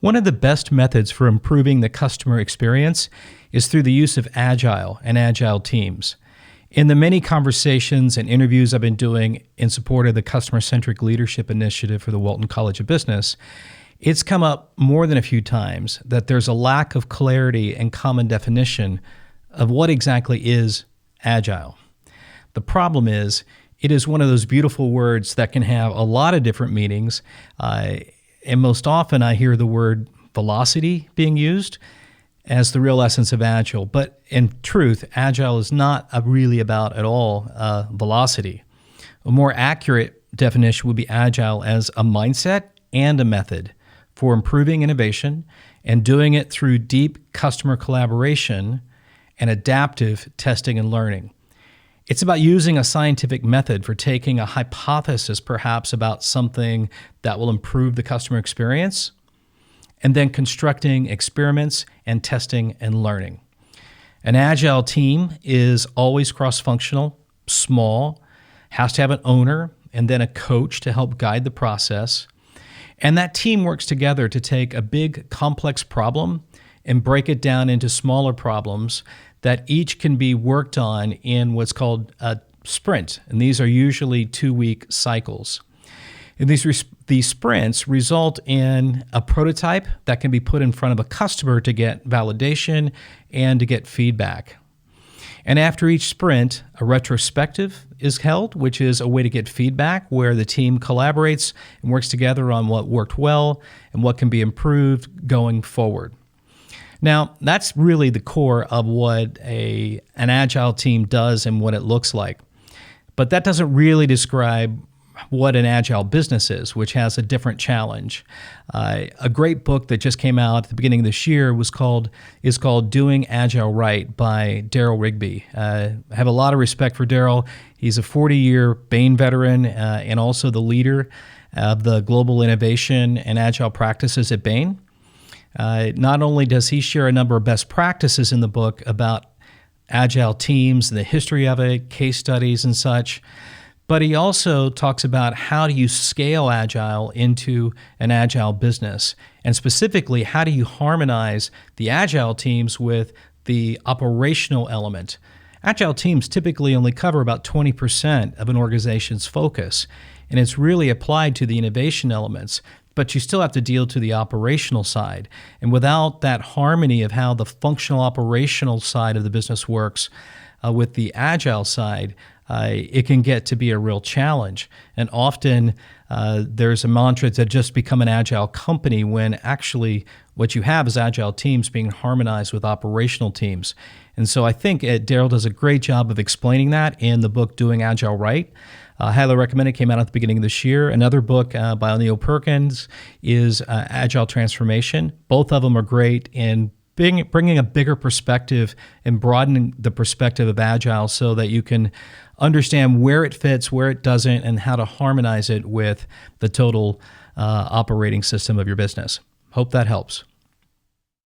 One of the best methods for improving the customer experience is through the use of Agile and Agile teams. In the many conversations and interviews I've been doing in support of the Customer-Centric Leadership Initiative for the Walton College of Business, it's come up more than a few times that there's a lack of clarity and common definition of what exactly is Agile. The problem is, it is one of those beautiful words that can have a lot of different meanings, and most often I hear the word velocity being used as the real essence of Agile. But in truth, Agile is not really about at all velocity. A more accurate definition would be Agile as a mindset and a method for improving innovation and doing it through deep customer collaboration and adaptive testing and learning. It's about using a scientific method for taking a hypothesis perhaps about something that will improve the customer experience and then constructing experiments and testing and learning. An Agile team is always cross-functional, small, has to have an owner and then a coach to help guide the process. And that team works together to take a big, complex problem and break it down into smaller problems that each can be worked on in what's called a sprint. And these are usually 2-week cycles. And these sprints result in a prototype that can be put in front of a customer to get validation and to get feedback. And after each sprint, a retrospective is held, which is a way to get feedback where the team collaborates and works together on what worked well and what can be improved going forward. Now, that's really the core of what an Agile team does and what it looks like. But that doesn't really describe what an Agile business is, which has a different challenge. A great book that just came out at the beginning of this year is called Doing Agile Right by Daryl Rigby. I have a lot of respect for Daryl. He's a 40-year Bain veteran and also the leader of the global innovation and Agile practices at Bain. Not only does he share a number of best practices in the book about Agile teams and the history of it, case studies and such, but he also talks about how do you scale Agile into an Agile business, and specifically, how do you harmonize the Agile teams with the operational element. Agile teams typically only cover about 20% of an organization's focus, and it's really applied to the innovation elements. But you still have to deal to the operational side. And without that harmony of how the functional operational side of the business works with the Agile side, it can get to be a real challenge. And often there's a mantra to just become an Agile company when actually what you have is Agile teams being harmonized with operational teams. And so I think Daryl does a great job of explaining that in the book Doing Agile Right. Highly recommend it. Came out at the beginning of this year. Another book by Neil Perkins is Agile Transformation. Both of them are great in bringing a bigger perspective and broadening the perspective of Agile so that you can understand where it fits, where it doesn't, and how to harmonize it with the total operating system of your business. Hope that helps.